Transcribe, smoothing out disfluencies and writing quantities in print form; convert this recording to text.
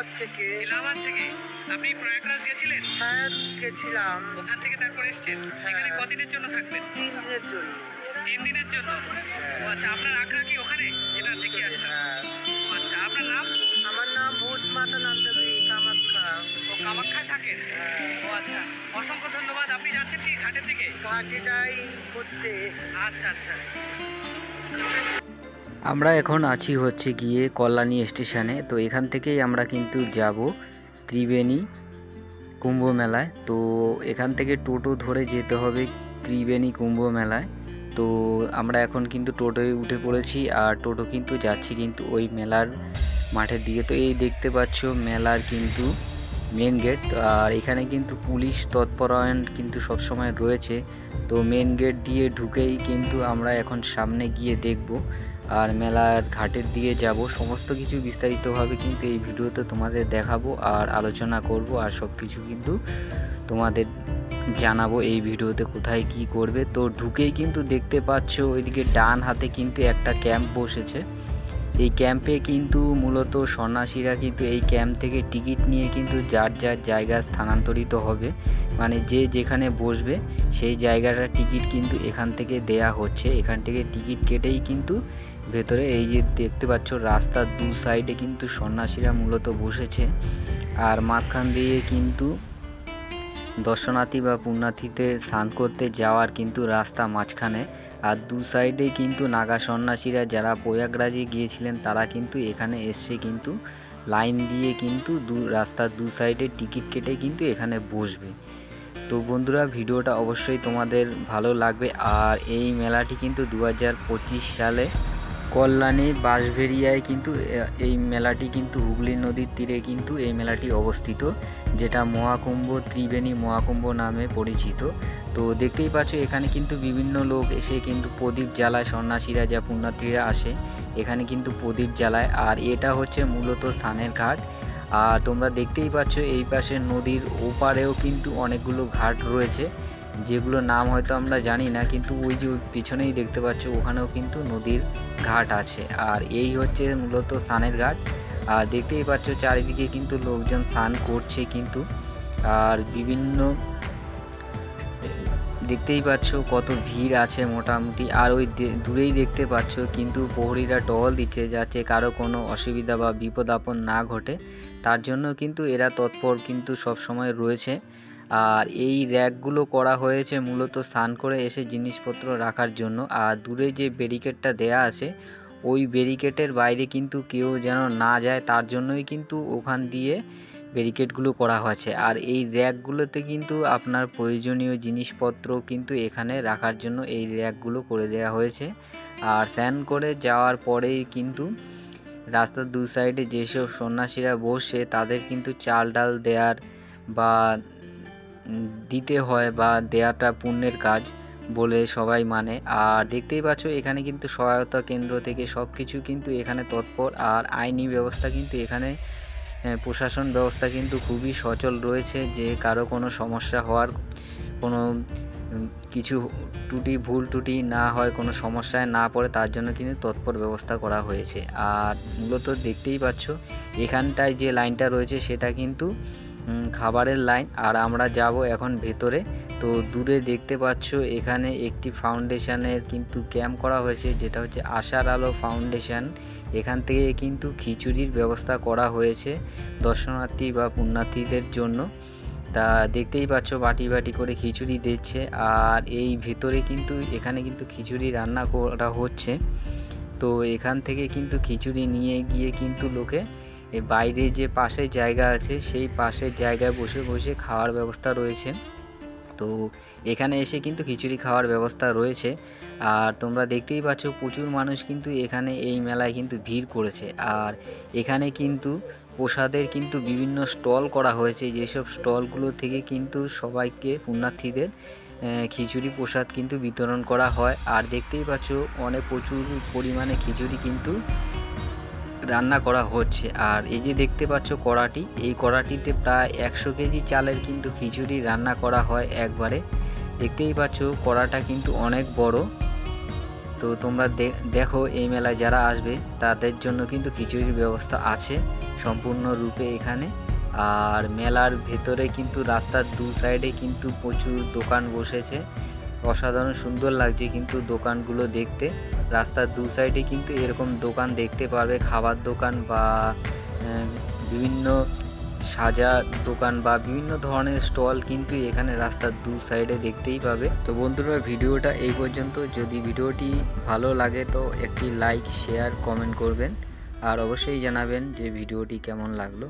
ইলাহাবাদ থেকে। ইলাহাবাদ থেকে আপনি প্রয়াগরাজ গেছিলেন? হ্যাঁ, গেছিলাম। ওখান থেকে তারপর এসেছেন। এখানে কতদিনের জন্য থাকবেন? 3 দিনের জন্য। 3 দিনের জন্য। ও আচ্ছা, আপনার আখড়া কি ওখানে যেটা দেখে আসলাম? হ্যাঁ। ও আচ্ছা, আপনার নাম? আমার নাম ভূত মাতা নন্দগিরি কামাখ্যা। ও কামাখ্যায় থাকেন? ও আচ্ছা, অসংখ্য ধন্যবাদ। আপনি যাচ্ছেন কি ঘাটের দিকে? ঘাটিটাই করতে। আচ্ছা আচ্ছা। আমরা এখন আছি হচ্ছে গিয়ে কল্যাণী স্টেশনে। তো এখান থেকেই আমরা কিন্তু যাব ত্রিবেণী কুম্ভ মেলায়। তো এখান থেকে টোটো ধরে যেতে হবে ত্রিবেণী কুম্ভ মেলায়। তো আমরা এখন কিন্তু টোটোয় উঠে পড়েছি, আর টোটো কিন্তু যাচ্ছি কিন্তু ওই মেলার মাঠের দিকে। তো এই দেখতে পাচ্ছ মেলার কিন্তু মেন গেট, আর এখানে কিন্তু পুলিশ তৎপরায়ণ কিন্তু সবসময় রয়েছে। তো মেন গেট দিয়ে ঢুকেই কিন্তু আমরা এখন সামনে গিয়ে দেখব আর মেলার ঘাটের দিকে যাব। সমস্ত কিছু বিস্তারিতভাবে কিন্তু এই ভিডিওতে তোমাদের দেখাবো আর আলোচনা করব, আর সব কিছু কিন্তু তোমাদের জানাবো এই ভিডিওতে কোথায় কি করবে। তো ঢুকেই কিন্তু দেখতে পাচ্ছ ওইদিকে ডান হাতে কিন্তু একটা ক্যাম্প বসেছে। এই ক্যাম্পে কিন্তু মূলত সন্ন্যাসীরা কিন্তু এই ক্যাম্প থেকে টিকিট নিয়ে কিন্তু যার যার জায়গা স্থানান্তরিত হবে, মানে যে যেখানে বসবে সেই জায়গাটার টিকিট কিন্তু এখান থেকে দেয়া হচ্ছে। এখান থেকে টিকিট কেটেই কিন্তু ভেতরে এই যে দেখতে পাচ্ছ রাস্তার দু সাইডে কিন্তু সন্ন্যাসীরা মূলত বসেছে, আর মাঝখান দিয়ে কিন্তু দর্শনার্থী বা পুণ্যার্থীতে স্নান করতে যাওয়ার কিন্তু রাস্তা মাঝখানে। আর দু সাইডে কিন্তু নাগা সন্ন্যাসীরা যারা প্রয়াগরাজে গিয়েছিলেন তারা কিন্তু এখানে এসে কিন্তু লাইন দিয়ে কিন্তু রাস্তার দু সাইডে টিকিট কেটে কিন্তু এখানে বসবে। তো বন্ধুরা, ভিডিওটা অবশ্যই তোমাদের ভালো লাগবে। আর এই মেলাটি কিন্তু 2025 সালে কল্যাণী বাঁশবেড়িয়ায় কিন্তু এই মেলাটি কিন্তু হুগলি নদীর তীরে কিন্তু এই মেলাটি অবস্থিত, যেটা মহাকুম্ভ ত্রিবেণী মহাকুম্ভ নামে পরিচিত। তো দেখতেই পাচ্ছ এখানে কিন্তু বিভিন্ন লোক এসে কিন্তু প্রদীপ জ্বালায়, সন্ন্যাসীরা যা পুণ্যার্থীরা আসে এখানে কিন্তু প্রদীপ জ্বালায়। আর এটা হচ্ছে মূলত স্নানের ঘাট। আর তোমরা দেখতেই পাচ্ছ এই পাশে নদীর ওপারেও কিন্তু অনেকগুলো ঘাট রয়েছে, যেগুলো নাম হয়তো আমরা জানি না, কিন্তু ওই যে পিছনেই দেখতে পাচ্ছ ওখানেও কিন্তু নদীর ঘাট আছে। আর এই হচ্ছে মূলত স্নানের ঘাট। আর দেখতেই পাচ্ছ চারিদিকে কিন্তু লোকজন স্নান করছে কিন্তু, আর বিভিন্ন দেখতেই পাচ্ছ কত ভিড় আছে মোটামুটি। আর ওই দূরেই দেখতে পাচ্ছ কিন্তু প্রহরীরা টহল দিচ্ছে, যাতে কারো কোনো অসুবিধা বা বিপদ আপদ না ঘটে, তার জন্য কিন্তু এরা তৎপর কিন্তু সব সময় রয়েছে। আর এই র্যাকগুলো করা হয়েছে মূলত স্নান করে এসে জিনিসপত্র রাখার জন্য। আর দূরে যে ব্যারিকেডটা দেয়া আছে ওই ব্যারিকেডের বাইরে কিন্তু কেউ যেন না যায়, তার জন্যই কিন্তু ওখান দিয়ে ব্যারিকেডগুলো করা হয়েছে। আর এই র্যাকগুলোতে কিন্তু আপনার প্রয়োজনীয় জিনিসপত্র কিন্তু এখানে রাখার জন্য এই র্যাকগুলো করে দেওয়া হয়েছে। আর স্নান করে যাওয়ার পরেই কিন্তু রাস্তার দু সাইডে যেসব সন্ন্যাসীরা বসে তাদের কিন্তু চাল ডাল দেওয়ার বা দিতে হয়, বা দেওয়াটা পুণ্যের কাজ বলে সবাই মানে। আর দেখতেই পাচ্ছ এখানে কিন্তু সহায়তা কেন্দ্র থেকে সব কিছু কিন্তু এখানে তৎপর। আর আইনি ব্যবস্থা কিন্তু এখানে প্রশাসন ব্যবস্থা কিন্তু খুবই সচল রয়েছে, যে কারো কোনো সমস্যা হওয়ার কোনো কিছু ভুল ত্রুটি না হয়, কোনো সমস্যায় না পড়ে, তার জন্য কিন্তু তৎপর ব্যবস্থা করা হয়েছে। আর মূলত দেখতেই পাচ্ছ এখানটায় যে লাইনটা রয়েছে সেটা কিন্তু খাবারের লাইন। আর আমরা যাব এখন ভেতরে। তো দূরে দেখতে পাচ্ছ এখানে একটি ফাউন্ডেশনের কিন্তু ক্যাম্প করা হয়েছে, যেটা হচ্ছে আশার আলো ফাউন্ডেশন। এখান থেকে কিন্তু খিচুড়ির ব্যবস্থা করা হয়েছে দর্শনার্থী বা পুণ্যার্থীদের জন্য। তা দেখতেই পাচ্ছ বাটি বাটি করে খিচুড়ি দিচ্ছে। আর এই ভেতরে কিন্তু এখানে কিন্তু খিচুড়ি রান্না করা হচ্ছে। তো এখান থেকে কিন্তু খিচুড়ি নিয়ে গিয়ে কিন্তু লোকে বাইরে যে পাশের জায়গা আছে সেই পাশের জায়গায় বসে বসে খাওয়ার ব্যবস্থা রয়েছে। তো এখানে এসে কিন্তু খিচুড়ি খাওয়ার ব্যবস্থা রয়েছে। আর তোমরা দেখতেই পাচ্ছ প্রচুর মানুষ কিন্তু এখানে এই মেলায় কিন্তু ভিড় করেছে। আর এখানে কিন্তু প্রসাদের কিন্তু বিভিন্ন স্টল করা হয়েছে, যেসব স্টলগুলো থেকে কিন্তু সবাইকে পুণ্যার্থীদের খিচুড়ি প্রসাদ কিন্তু বিতরণ করা হয়। আর দেখতেই পাচ্ছ প্রচুর পরিমাণে খিচুড়ি কিন্তু রান্না করা হচ্ছে। আর এই যে দেখতে পাচ্ছ কড়াটি, এই কড়াটিতে প্রায় 100 কেজি চালের কিন্তু খিচুড়ি রান্না করা হয় একবারে। দেখতেই পাচ্ছ কড়াটা কিন্তু অনেক বড়। তো তোমরা দেখো এই মেলায় যারা আসবে তাদের জন্য কিন্তু খিচুড়ির ব্যবস্থা আছে সম্পূর্ণরূপে এখানে। আর মেলার ভেতরে কিন্তু রাস্তার দু সাইডে কিন্তু প্রচুর দোকান বসেছে, অসাধারণ সুন্দর লাগছে কিন্তু দোকানগুলো দেখতে। রাস্তার দু সাইডে কিন্তু এরকম দোকান দেখতে পারবে, খাবার দোকান বা বিভিন্ন সাজা দোকান বা বিভিন্ন ধরনের স্টল কিন্তু এখানে রাস্তার দু সাইডে দেখতেই পাবে। তো বন্ধুরা ভিডিওটা এই পর্যন্ত। যদি ভিডিওটি ভালো লাগে তো একটি লাইক, শেয়ার, কমেন্ট করবেন আর অবশ্যই জানাবেন যে ভিডিওটি কেমন লাগলো।